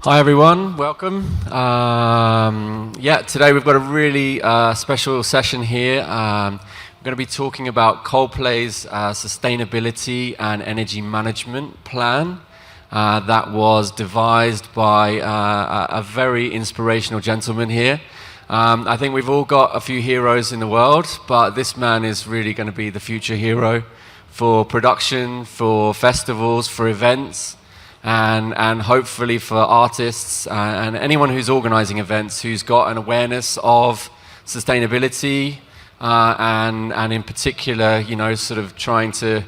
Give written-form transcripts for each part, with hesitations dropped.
Hi everyone, welcome. Today we've got a really special session here. We're going to be talking about Coldplay's sustainability and energy management plan that was devised by a very inspirational gentleman here. I think we've all got a few heroes in the world, but this man is really going to be the future hero for production, for festivals, for events. And hopefully for artists and anyone who's organizing events who's got an awareness of sustainability and in particular, you know, sort of trying to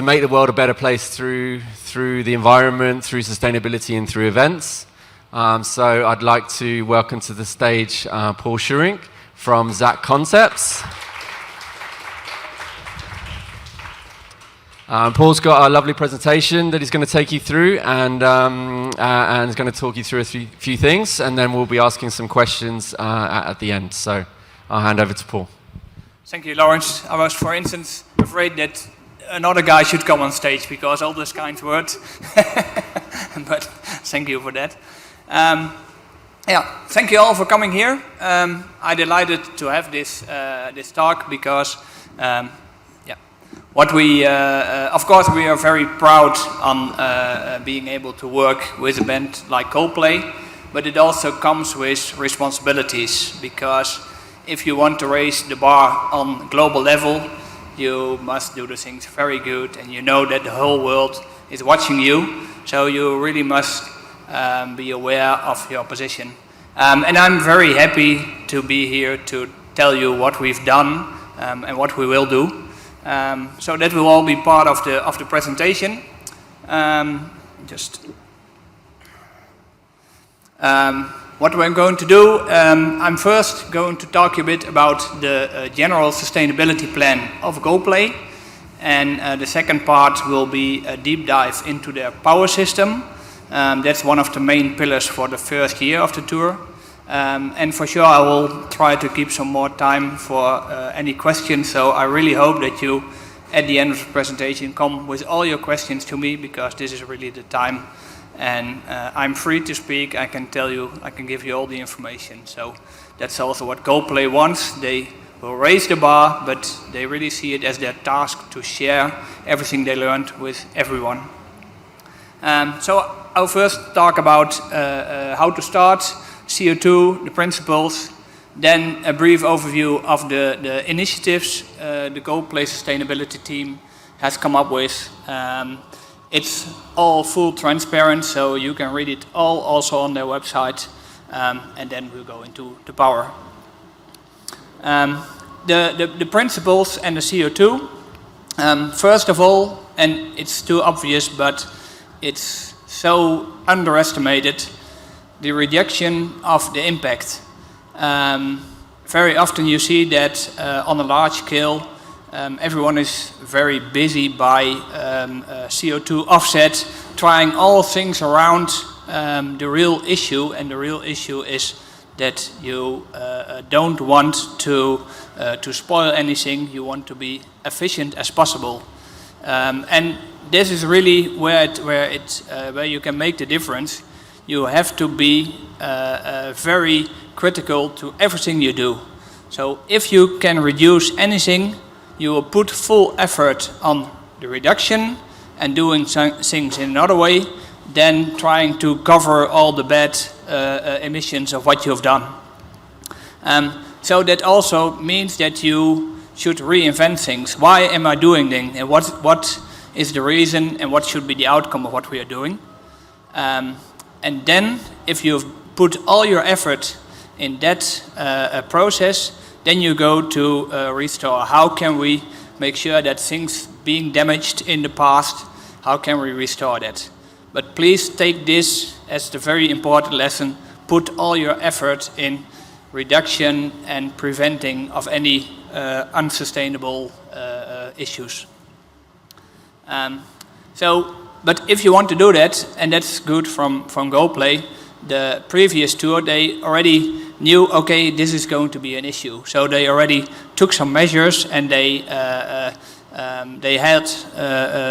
make the world a better place through the environment, through sustainability and through events. So I'd like to welcome to the stage Paul Schurink from ZAC Concepts. Paul's got a lovely presentation that he's going to take you through and he's going to talk you through a few things, and then we'll be asking some questions at the end. So I'll hand over to Paul. Thank you, Lawrence. I was, for instance, afraid that another guy should come on stage because all those kind words. But thank you for that. Thank you all for coming here. I'm delighted to have this talk because what we, of course, we are very proud on being able to work with a band like Coldplay, but it also comes with responsibilities, because if you want to raise the bar on global level, you must do the things very good, and you know that the whole world is watching you, so you really must be aware of your position. And I'm very happy to be here to tell you what we've done and what we will do. So that will all be part of the presentation. What we're going to do, I'm first going to talk a bit about the general sustainability plan of Coldplay, and the second part will be a deep dive into their power system. That's one of the main pillars for the first year of the tour. And for sure I will try to keep some more time for any questions, so I really hope that you at the end of the presentation come with all your questions to me, because this is really the time, and I'm free to speak. I can tell you, I can give you all the information. So that's also what Coldplay wants. They will raise the bar, but they really see it as their task to share everything they learned with everyone. So I'll first talk about how to start, CO2, the principles, then a brief overview of the initiatives the Coldplay sustainability team has come up with. It's all full transparent, so you can read it all also on their website, and then we'll go into the power. The principles and the CO2, first of all, and it's too obvious, but it's so underestimated, the reduction of the impact. Very often you see that on a large scale everyone is very busy by CO2 offset, trying all things around the real issue, and the real issue is that you don't want to spoil anything. You want to be efficient as possible, and this is really where you can make the difference. You have to be very critical to everything you do. So if you can reduce anything, you will put full effort on the reduction and doing things in another way than trying to cover all the bad emissions of what you've done. So that also means that you should reinvent things. Why am I doing things, and what is the reason, and what should be the outcome of what we are doing? And then, if you've put all your effort in that process, then you go to restore. How can we make sure that things being damaged in the past, how can we restore that? But please take this as the very important lesson. Put all your effort in reduction and preventing of any unsustainable issues. But if you want to do that, and that's good from Coldplay, the previous tour, they already knew, okay, this is going to be an issue. So they already took some measures, and they had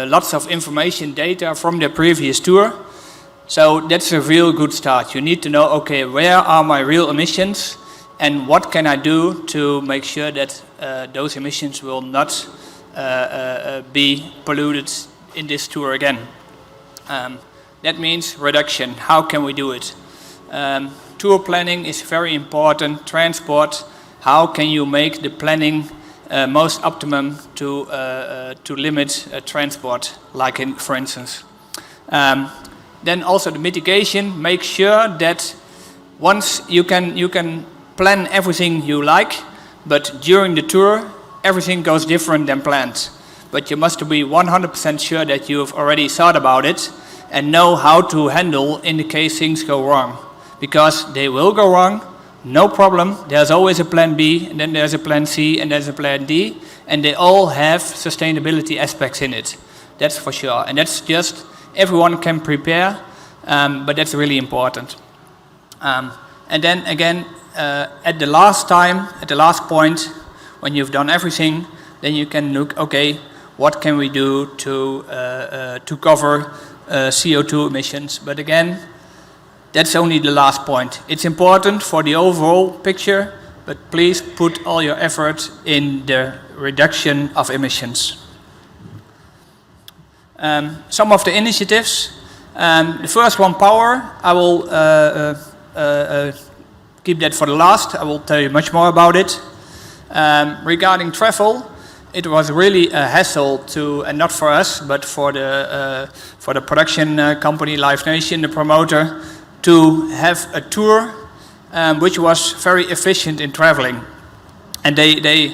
lots of information, data from their previous tour. So that's a real good start. You need to know, okay, where are my real emissions and what can I do to make sure that those emissions will not be polluted in this tour again. That means reduction. How can we do it? Tour planning is very important. Transport, how can you make the planning most optimum to limit transport, like in, for instance. Then also the mitigation, make sure that once you can plan everything you like, but during the tour everything goes different than planned. But you must be 100% sure that you've already thought about it and know how to handle in the case things go wrong. Because they will go wrong, no problem, there's always a plan B, and then there's a plan C, and there's a plan D, and they all have sustainability aspects in it. That's for sure. And that's just, everyone can prepare, but that's really important. And then again, at the last point, when you've done everything, then you can look, okay, what can we do to cover CO2 emissions? But again, that's only the last point. It's important for the overall picture, but please put all your effort in the reduction of emissions. Some of the initiatives. The first one, power. I will keep that for the last. I will tell you much more about it. Regarding travel, it was really a hassle to, and not for us, but for the production company, Live Nation, the promoter, to have a tour which was very efficient in traveling. And they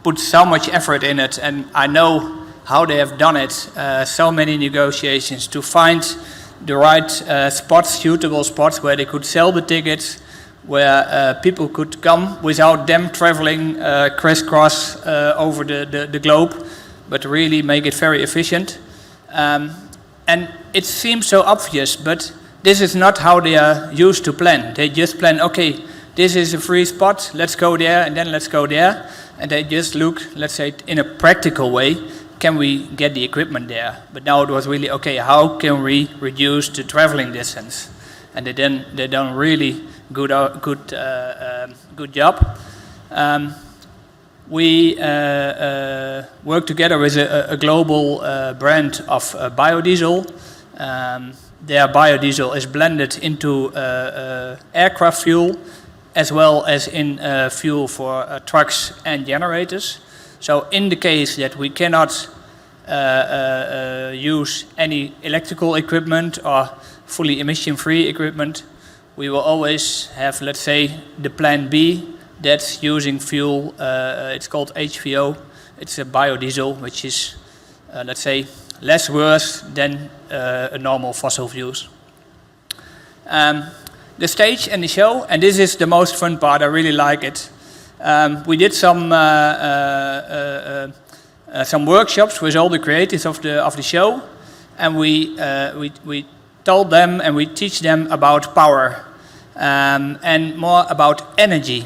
put so much effort in it, and I know how they have done it. So many negotiations to find the right spots, suitable spots where they could sell the tickets, where people could come without them traveling crisscross over the globe, but really make it very efficient. And it seems so obvious, but this is not how they are used to plan. They just plan, okay, this is a free spot, let's go there, and then let's go there. And they just look, let's say, in a practical way, can we get the equipment there? But now it was really, okay, how can we reduce the traveling distance? And they done really good job. We work together with a global brand of biodiesel. Their biodiesel is blended into aircraft fuel, as well as in fuel for trucks and generators. So in the case that we cannot use any electrical equipment or fully emission-free equipment, we will always have, let's say, the plan B that's using fuel. It's called HVO. It's a biodiesel, which is, let's say, less worse than a normal fossil fuels. The stage and the show, and this is the most fun part, I really like it. We did some workshops with all the creatives of the show, and we told them and we teach them about power and more about energy,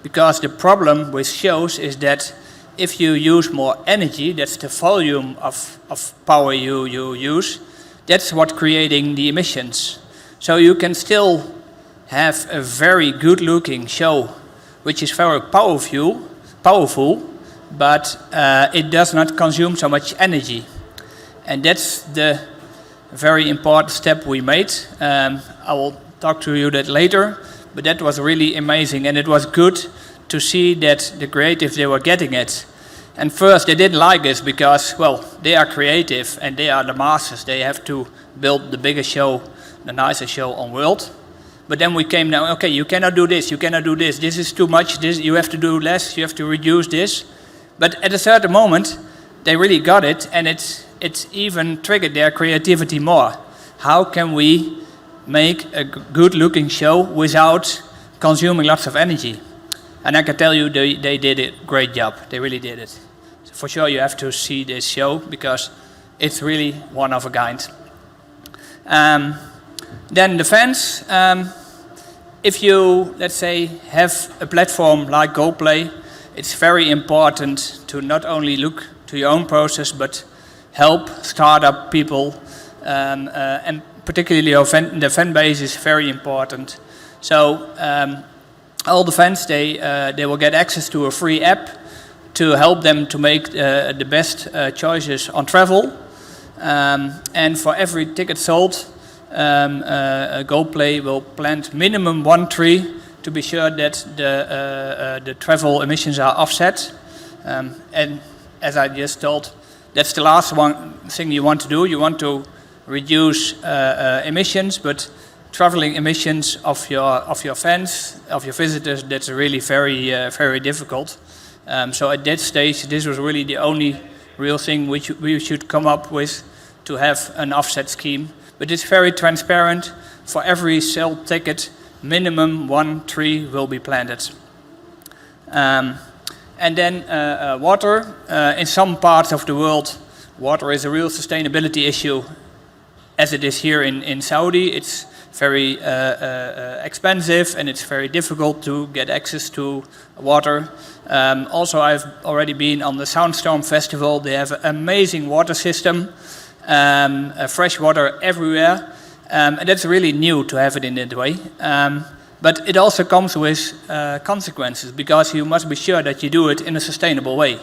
because the problem with shows is that if you use more energy, that's the volume of power you use, that's what creating the emissions. So you can still have a very good looking show which is very powerful, but it does not consume so much energy. And that's the very important step we made. I will talk to you that later, but that was really amazing, and it was good to see that the creatives, they were getting it. And first they didn't like us because, well, they are creative and they are the masters. They have to build the biggest show, the nicest show on world. But then we came down, okay, you cannot do this, this is too much, this you have to do less, you have to reduce this. But at a certain moment, they really got it, and it's even triggered their creativity more. How can we make a good-looking show without consuming lots of energy? And I can tell you, they did a great job. They really did it. So for sure, you have to see this show because it's really one of a kind. Then the fans. If you, let's say, have a platform like Coldplay, it's very important to not only look to your own process, but help startup people and particularly the fan base is very important. So all the fans, they will get access to a free app to help them to make the best choices on travel. And for every ticket sold, Coldplay will plant minimum 1 tree to be sure that the travel emissions are offset. And as I just told, that's the last thing you want to do. You want to reduce emissions, but traveling emissions of your fans, of your visitors, that's really very difficult. So at that stage, this was really the only real thing which we should come up with to have an offset scheme. But it's very transparent. For every sold ticket, minimum 1 tree will be planted. And then water. In some parts of the world, water is a real sustainability issue, as it is here in Saudi. It's very expensive and it's very difficult to get access to water. Also, I've already been on the Soundstorm Festival. They have an amazing water system, fresh water everywhere, and that's really new to have it in that way. But it also comes with consequences, because you must be sure that you do it in a sustainable way,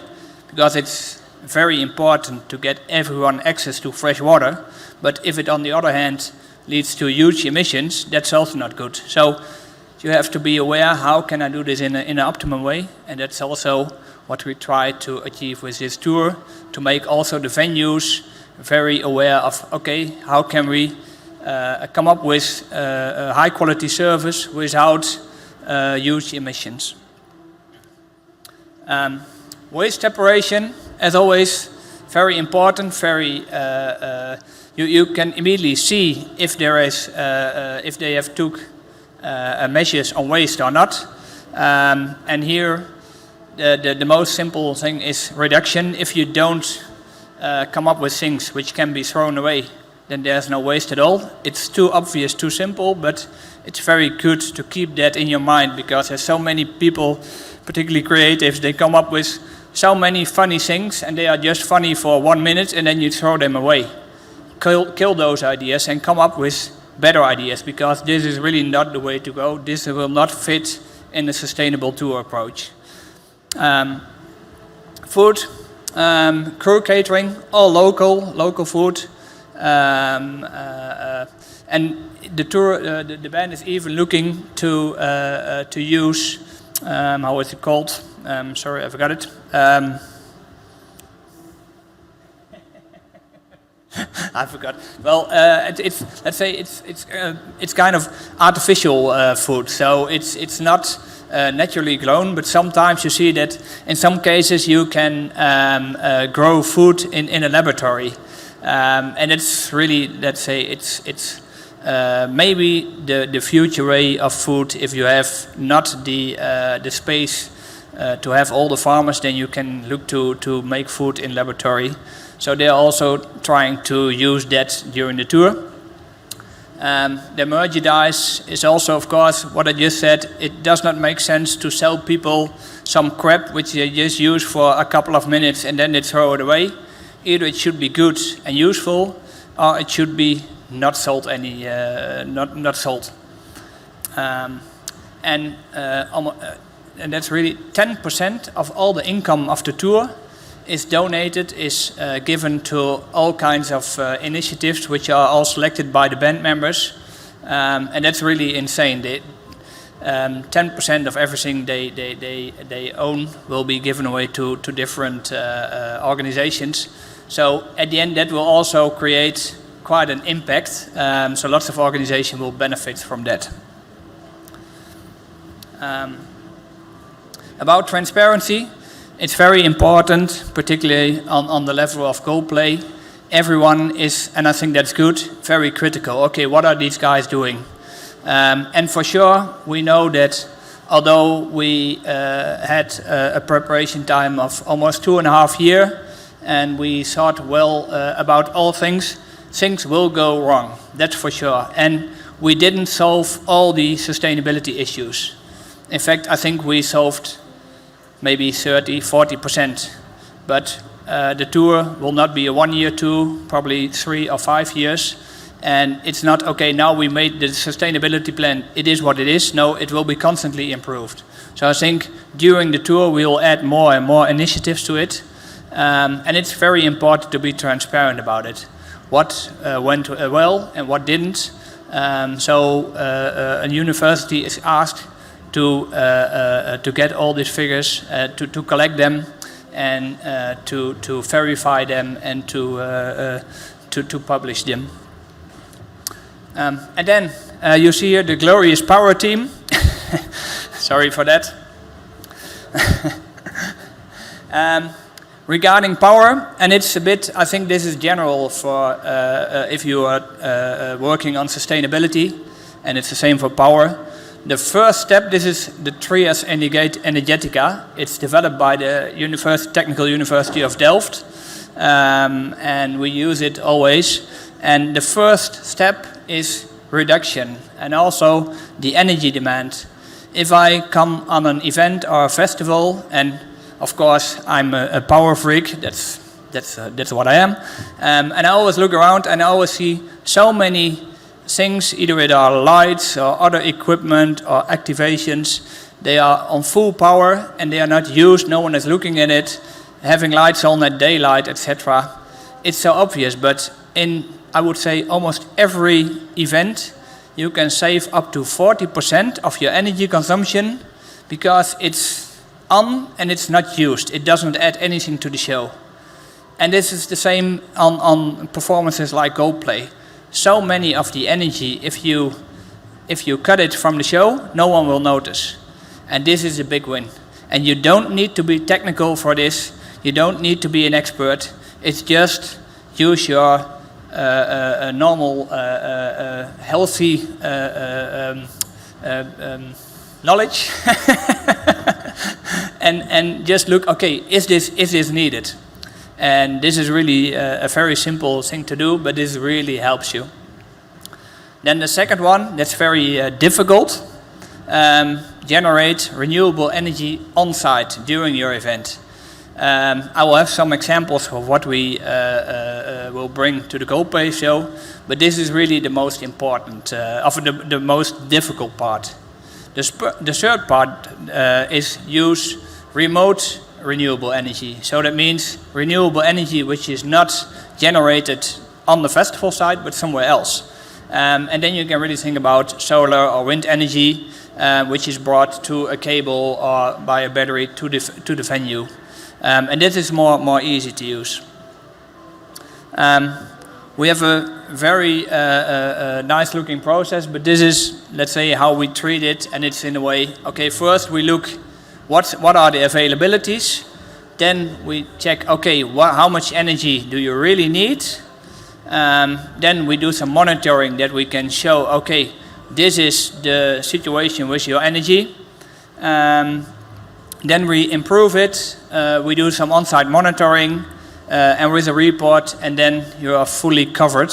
because it's very important to get everyone access to fresh water. But if it, on the other hand, leads to huge emissions, that's also not good. So you have to be aware, how can I do this in an optimum way? And that's also what we try to achieve with this tour, to make also the venues very aware of, okay, how can we come up with a high quality service without huge emissions. Waste separation, as always, very important. You can immediately see if there is if they have took measures on waste or not. And here the most simple thing is reduction. If you don't come up with things which can be thrown away, then there's no waste at all. It's too obvious, too simple, but it's very good to keep that in your mind, because there's so many people, particularly creatives, they come up with so many funny things and they are just funny for 1 minute and then you throw them away. Kill those ideas and come up with better ideas, because this is really not the way to go. This will not fit in a sustainable tour approach. Food, crew catering, all local food. And the tour, the band is even looking to use, how is it called? Sorry, I forgot it. I forgot. Well, it's kind of artificial food, so it's not naturally grown. But sometimes you see that in some cases you can grow food in a laboratory. And it's really, let's say, it's maybe the future way of food. If you have not the space to have all the farmers, then you can look to make food in laboratory. So they're also trying to use that during the tour. The merchandise is also, of course, what I just said. It does not make sense to sell people some crap which they just use for a couple of minutes and then they throw it away. Either it should be good and useful, or it should be not sold not sold. And that's really 10% of all the income of the tour is donated, is given to all kinds of initiatives which are all selected by the band members. And that's really insane. 10% of everything they own will be given away to different organizations. So at the end, that will also create quite an impact. So lots of organizations will benefit from that. About transparency, it's very important, particularly on the level of Coldplay. Everyone is, and I think that's good, very critical. Okay, what are these guys doing? And for sure, we know that although we had a preparation time of almost 2.5 years, and we thought well about all things, things will go wrong, that's for sure. And we didn't solve all the sustainability issues. In fact, I think we solved maybe 30-40%. But the tour will not be a 1-year tour, probably 3 or 5 years. And it's not, okay, now we made the sustainability plan, it is what it is. No, it will be constantly improved. So I think during the tour we will add more and more initiatives to it. And it's very important to be transparent about it. What went well and what didn't. So a university is asked to get all these figures, to collect them and to verify them and to publish them. And then you see here the glorious power team. Sorry for that. Regarding power, and it's a bit, I think this is general for if you are working on sustainability, and it's the same for power. The first step, this is the Trias Energetica. It's developed by the Technical University of Delft, and we use it always. And the first step is reduction, and also the energy demand. If I come on an event or a festival, and of course I'm a power freak, that's what I am, and I always look around and I always see so many things, either with our lights or other equipment or activations, they are on full power and they are not used, no one is looking at it, having lights on at daylight, etc. It's so obvious, but in, I would say, almost every event, you can save up to 40% of your energy consumption because it's on and it's not used. It doesn't add anything to the show. And this is the same on performances like Coldplay. So many of the energy, if you cut it from the show, no one will notice. And this is a big win. And you don't need to be technical for this. You don't need to be an expert. It's just use your normal, healthy knowledge, and just look. Okay, is this needed? And this is really a very simple thing to do, but this really helps you. Then the second one, that's very difficult. Generate renewable energy on site during your event. I will have some examples of what we will bring to the Coldplay show, but this is really the most important, the most difficult part. The third part is use remote renewable energy. So that means renewable energy which is not generated on the festival site, but somewhere else. And then you can really think about solar or wind energy, which is brought to a cable or by a battery to the venue. And this is more easy to use. We have a very nice looking process, but this is, let's say, how we treat it, and it's in a way, okay, first we look what are the availabilities, then we check, okay, how much energy do you really need? Then we do some monitoring that we can show, okay, this is the situation with your energy. Then we improve it, we do some on-site monitoring and with a report, and then you are fully covered.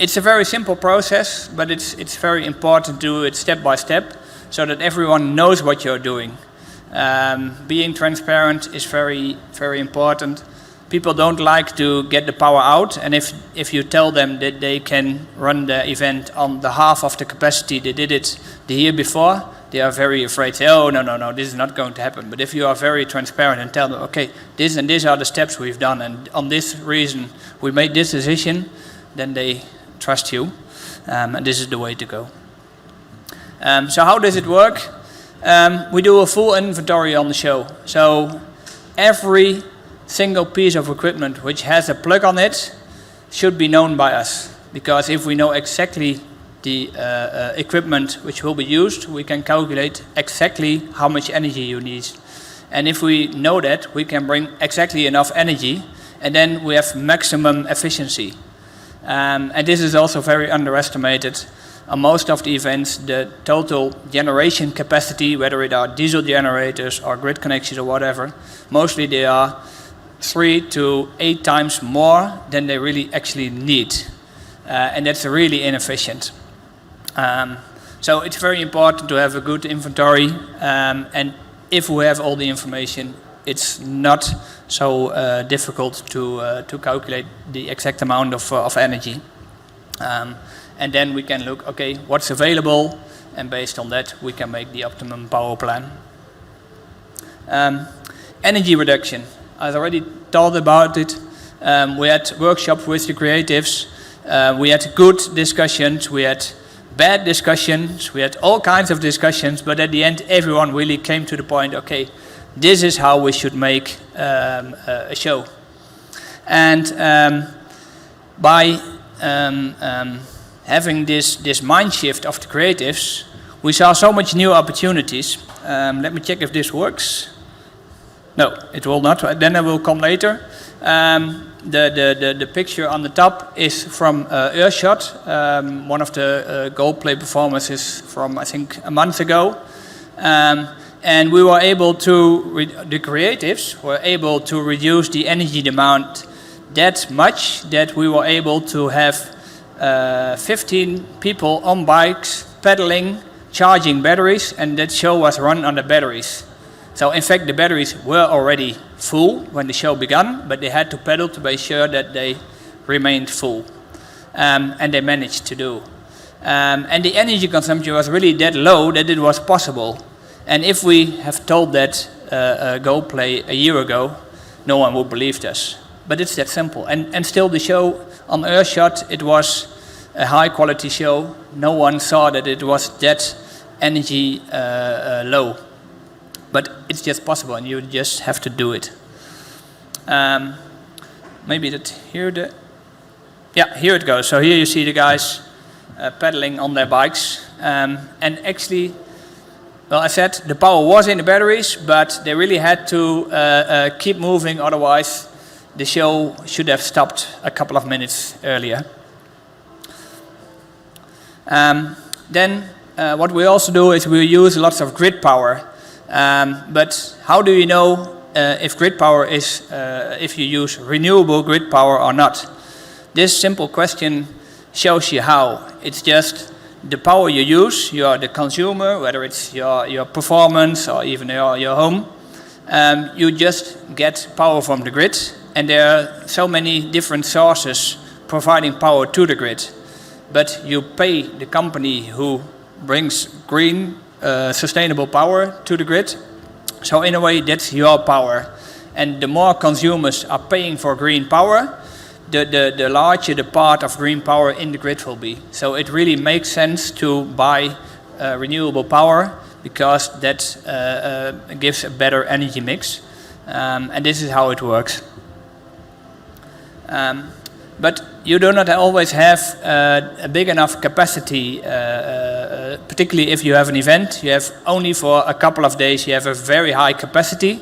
It's a very simple process, but it's very important to do it step by step so that everyone knows what you're doing. Being transparent is very, very important. People don't like to get the power out, and if you tell them that they can run the event on the half of the capacity they did it the year before, they are very afraid, say, oh, no, this is not going to happen. But if you are very transparent and tell them, okay, this and these are the steps we've done, and on this reason we made this decision, then they trust you, and this is the way to go. So how does it work? We do a full inventory on the show. So every single piece of equipment which has a plug on it should be known by us, because if we know exactly the equipment which will be used, we can calculate exactly how much energy you need. And if we know that, we can bring exactly enough energy, and then we have maximum efficiency. And this is also very underestimated. On most of the events, the total generation capacity, whether it are diesel generators or grid connections or whatever, mostly they are 3 to 8 times more than they really actually need. And that's really inefficient. So it's very important to have a good inventory, and if we have all the information, it's not so difficult to calculate the exact amount of energy. And then we can look, okay, what's available, and based on that we can make the optimum power plan. Energy reduction, I've already talked about it. We had workshops with the creatives, we had good discussions, we had bad discussions, we had all kinds of discussions, but at the end everyone really came to the point, okay, this is how we should make a show. And by having this mind shift of the creatives, we saw so much new opportunities. Let me check if this works. No, it will not, then I will come later. The picture on the top is from Earshot, one of the Coldplay performances from I think a month ago. And we were able to, the creatives were able to reduce the energy demand that much that we were able to have 15 people on bikes pedaling, charging batteries, and that show was run on the batteries. So in fact the batteries were already full when the show began, but they had to pedal to be sure that they remained full. And they managed to do. And the energy consumption was really that low that it was possible. And if we have told that Coldplay a year ago, no one would believe us. But it's that simple. And still the show on Earshot, it was a high quality show. No one saw that it was that energy low. But it's just possible, and you just have to do it. Maybe that here yeah, here it goes. So here you see the guys pedaling on their bikes. And actually, well, I said the power was in the batteries, but they really had to keep moving, otherwise the show should have stopped a couple of minutes earlier. Then what we also do is we use lots of grid power. But how do you know if grid power is, if you use renewable grid power or not? This simple question shows you how. It's just the power you use, you are the consumer, whether it's your performance or even your home. You just get power from the grid, and there are so many different sources providing power to the grid. But you pay the company who brings green sustainable power to the grid. So in a way that's your power. And the more consumers are paying for green power, the larger the part of green power in the grid will be. So it really makes sense to buy renewable power, because that gives a better energy mix. And this is how it works. But you do not always have a big enough capacity, particularly if you have an event. You have only for a couple of days, you have a very high capacity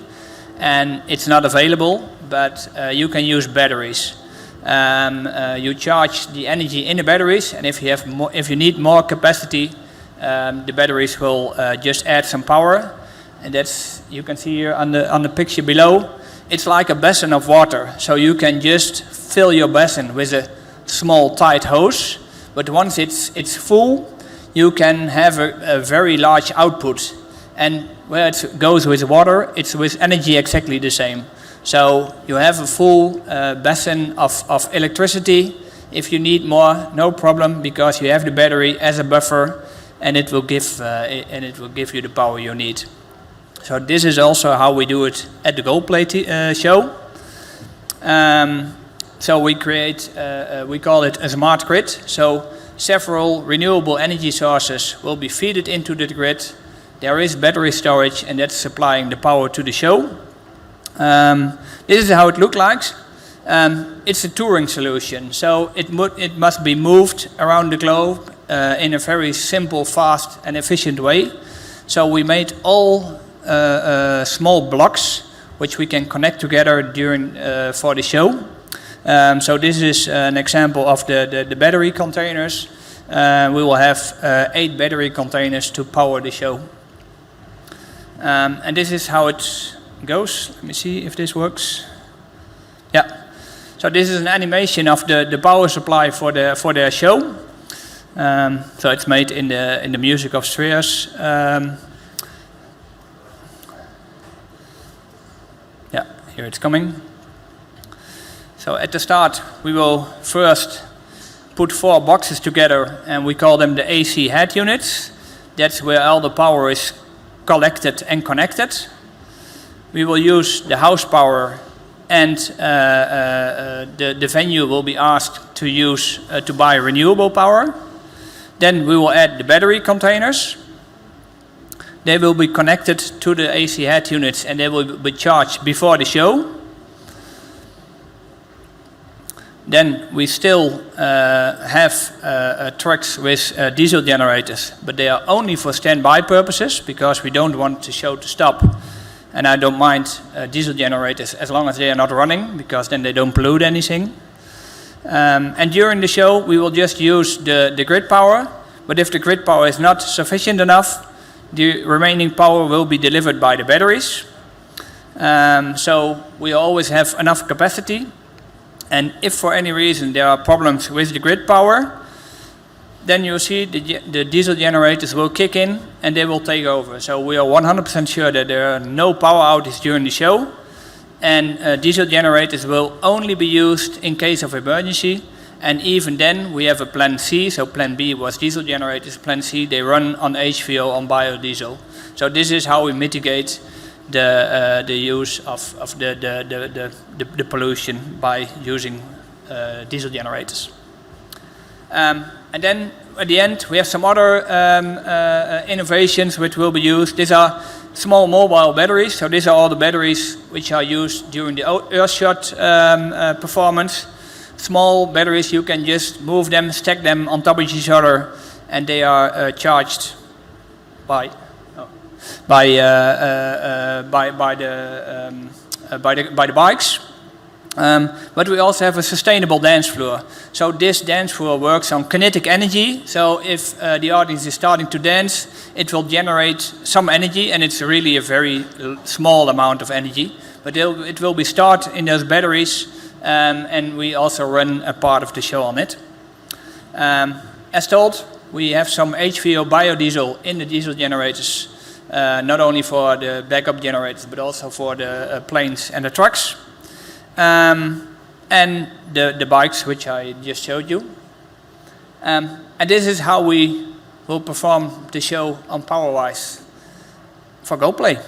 and it's not available, but you can use batteries. You charge the energy in the batteries, and if you need more capacity, the batteries will just add some power. And that's, you can see here on the picture below, it's like a basin of water. So you can just fill your basin with a small tight hose, but once it's full, you can have a very large output. And where it goes with water, it's with energy exactly the same. So you have a full basin of electricity. If you need more, no problem, because you have the battery as a buffer, and it will give you the power you need. So this is also how we do it at the Coldplay show. So we create, we call it a smart grid. So several renewable energy sources will be fed into the grid. There is battery storage, and that's supplying the power to the show. This is how it looks like. It's a touring solution, so it must be moved around the globe in a very simple, fast and efficient way. So we made all small blocks which we can connect together during for the show. So this is an example of the battery containers. We will have 8 battery containers to power the show. And this is how it goes. Let me see if this works. Yeah. So this is an animation of the power supply for their show. So it's made in the music of spheres. Yeah, here it's coming. So at the start, we will first put 4 boxes together, and we call them the AC head units. That's where all the power is collected and connected. We will use the house power, and the venue will be asked to use to buy renewable power. Then we will add the battery containers. They will be connected to the AC head units, and they will be charged before the show. Then we still have trucks with diesel generators, but they are only for standby purposes, because we don't want the show to stop. And I don't mind diesel generators as long as they are not running, because then they don't pollute anything. And during the show, we will just use the grid power. But if the grid power is not sufficient enough, the remaining power will be delivered by the batteries. So we always have enough capacity. And if for any reason there are problems with the grid power, then you see the diesel generators will kick in and they will take over. So we are 100% sure that there are no power outages during the show. And diesel generators will only be used in case of emergency. And even then we have a plan C. So plan B was diesel generators. Plan C, they run on HVO, on biodiesel. So this is how we mitigate the use of the pollution by using diesel generators. And then at the end we have some other innovations which will be used. These are small mobile batteries. So these are all the batteries which are used during the Earthshot performance. Small batteries, you can just move them, stack them on top of each other, and they are charged by the bikes. But we also have a sustainable dance floor. So this dance floor works on kinetic energy. So if the audience is starting to dance, it will generate some energy, and it's really a very small amount of energy. But it will be stored in those batteries, and we also run a part of the show on it. As told, we have some HVO biodiesel in the diesel generators. Not only for the backup generators, but also for the planes and the trucks. And the bikes, which I just showed you. And this is how we will perform the show on PowerWise for Coldplay.